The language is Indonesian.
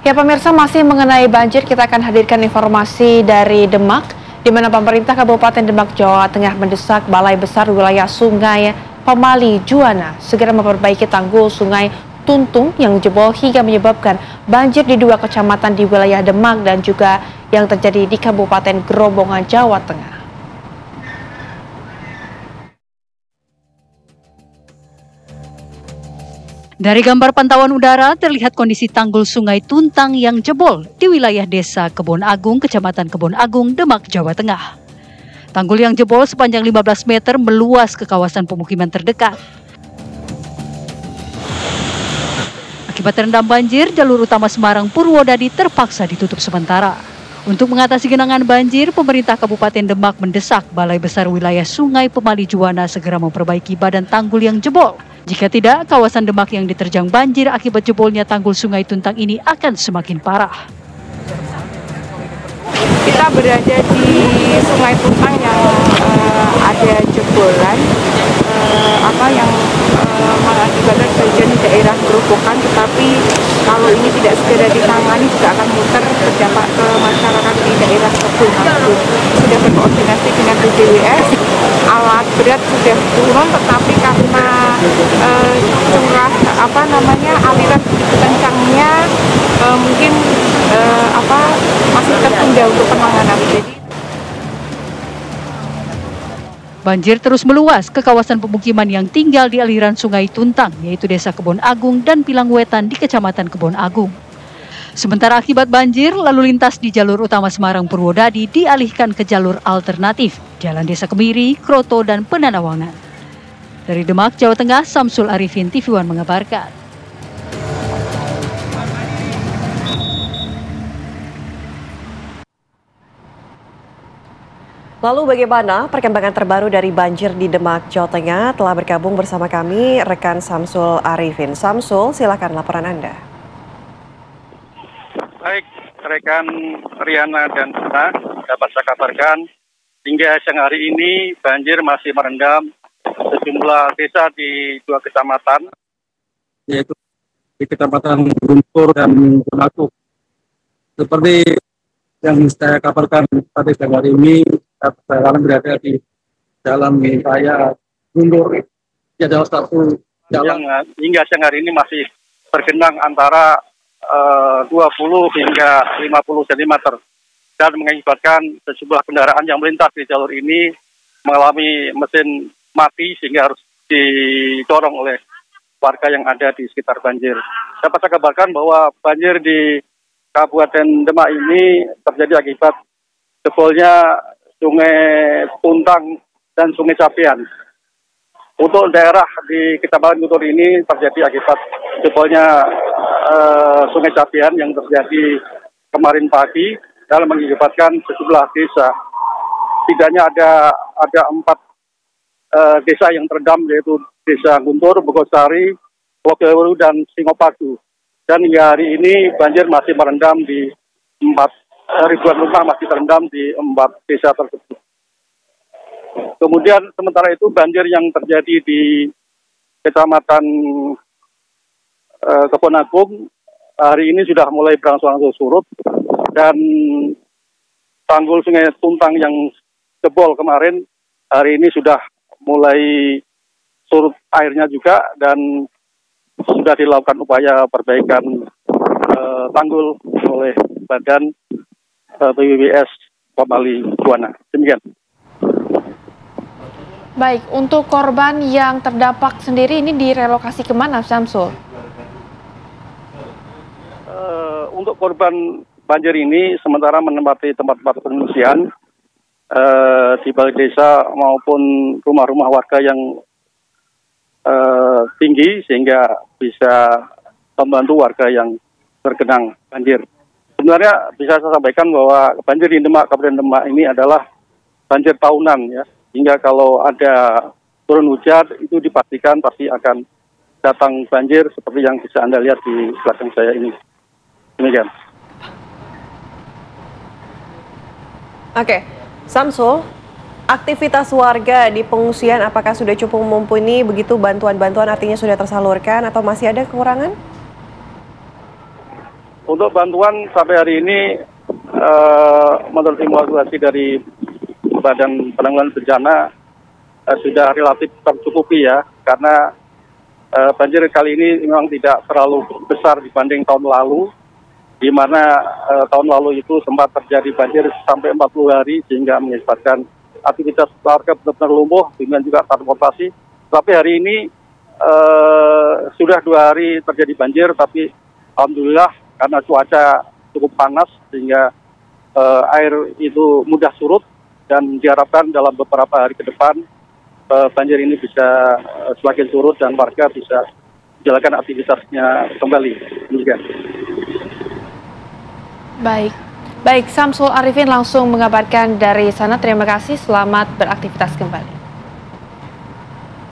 Ya pemirsa, masih mengenai banjir, kita akan hadirkan informasi dari Demak, di mana pemerintah Kabupaten Demak, Jawa Tengah mendesak Balai Besar Wilayah Sungai Pemali Juwana segera memperbaiki tanggul Sungai Tuntung yang jebol hingga menyebabkan banjir di dua kecamatan di wilayah Demak dan juga yang terjadi di Kabupaten Grobogan, Jawa Tengah. Dari gambar pantauan udara terlihat kondisi tanggul Sungai Tuntang yang jebol di wilayah Desa Kebon Agung, Kecamatan Kebon Agung, Demak, Jawa Tengah. Tanggul yang jebol sepanjang 15 meter meluas ke kawasan pemukiman terdekat. Akibat terendam banjir, jalur utama Semarang Purwodadi terpaksa ditutup sementara. Untuk mengatasi genangan banjir, pemerintah Kabupaten Demak mendesak Balai Besar Wilayah Sungai Pemali Juwana segera memperbaiki badan tanggul yang jebol. Jika tidak, kawasan Demak yang diterjang banjir akibat jebolnya tanggul Sungai Tuntang ini akan semakin parah. Kita berada di Sungai Tuntang yang ada jebolan, yang mengakibatkan sebagian daerah Grobogan, tetapi kalau ini tidak segera ditangani juga akan muter berdampak ke masyarakat di daerah Kebon Agung. Sudah berkoordinasi dengan BPWS, alat berat sudah turun, tetapi karena aliran begitu kencangnya mungkin masih tertunda untuk penanganan. Banjir terus meluas ke kawasan pemukiman yang tinggal di aliran Sungai Tuntang, yaitu Desa Kebon Agung dan Pilangwetan di Kecamatan Kebon Agung. Sementara akibat banjir, lalu lintas di jalur utama Semarang Purwodadi dialihkan ke jalur alternatif, Jalan Desa Kemiri, Kroto, dan Penanawangan. Dari Demak, Jawa Tengah, Samsul Arifin, TV One mengabarkan. Lalu bagaimana perkembangan terbaru dari banjir di Demak, Jawa Tengah? Telah bergabung bersama kami rekan Samsul Arifin. Samsul, silakan laporan Anda. Baik, rekan Riana dan Tuna, dapat saya kabarkan hingga siang hari ini banjir masih merendam sejumlah desa di dua kecamatan, yaitu di Kecamatan Guntur dan Gunakuk. Seperti yang saya kabarkan pada siang hari ini, saya berada di jalan raya Guntur. Ya, adalah satu jalan yang hingga siang hari ini masih bergenang antara 20 hingga 50 cm dan mengakibatkan sejumlah kendaraan yang melintas di jalur ini mengalami mesin mati sehingga harus didorong oleh warga yang ada di sekitar banjir. Dapat saya kabarkan bahwa banjir di Kabupaten Demak ini terjadi akibat jebolnya Sungai Tuntang dan Sungai Capian. Untuk daerah di Kecamatan Guntur ini terjadi akibat jebolnya Sungai Capian yang terjadi kemarin pagi dan mengakibatkan sejumlah desa. Tidaknya ada 4 desa yang terendam, yaitu Desa Guntur, Bogosari, Wogeweru, dan Singopadu. Dan hingga hari ini banjir masih merendam di ribuan rumah masih terendam di 4 desa tersebut. Kemudian sementara itu banjir yang terjadi di Kecamatan Kebon Agung hari ini sudah mulai berangsur-angsur surut, dan tanggul Sungai Tuntang yang jebol kemarin hari ini sudah mulai surut airnya juga, dan sudah dilakukan upaya perbaikan tanggul oleh Badan BPWS Pemali Juwana. Demikian. Baik, untuk korban yang terdampak sendiri ini direlokasi kemana, Samsul? Untuk korban banjir ini sementara menempati tempat-tempat pengungsian di balai desa maupun rumah-rumah warga yang tinggi sehingga bisa membantu warga yang tergenang banjir. Sebenarnya bisa saya sampaikan bahwa banjir di Demak, Kabupaten Demak ini adalah banjir tahunan, ya. Hingga kalau ada turun hujan itu dipastikan pasti akan datang banjir seperti yang bisa Anda lihat di belakang saya ini. Demikian. Oke, Samsul, aktivitas warga di pengungsian apakah sudah cukup mumpuni, begitu bantuan-bantuan artinya sudah tersalurkan atau masih ada kekurangan? Untuk bantuan sampai hari ini menurut informasi dari Badan Penanggulangan Bencana sudah relatif tercukupi ya, karena banjir kali ini memang tidak terlalu besar dibanding tahun lalu, di mana tahun lalu itu sempat terjadi banjir sampai 40 hari sehingga mengakibatkan aktivitas warga benar-benar lumpuh dengan juga transportasi. Tapi hari ini sudah 2 hari terjadi banjir, tapi alhamdulillah karena cuaca cukup panas sehingga air itu mudah surut, dan diharapkan dalam beberapa hari ke depan banjir ini bisa semakin surut dan warga bisa menjalankan aktivitasnya kembali. Demikian. Baik, Samsul Arifin langsung mengabarkan dari sana. Terima kasih, selamat beraktivitas kembali.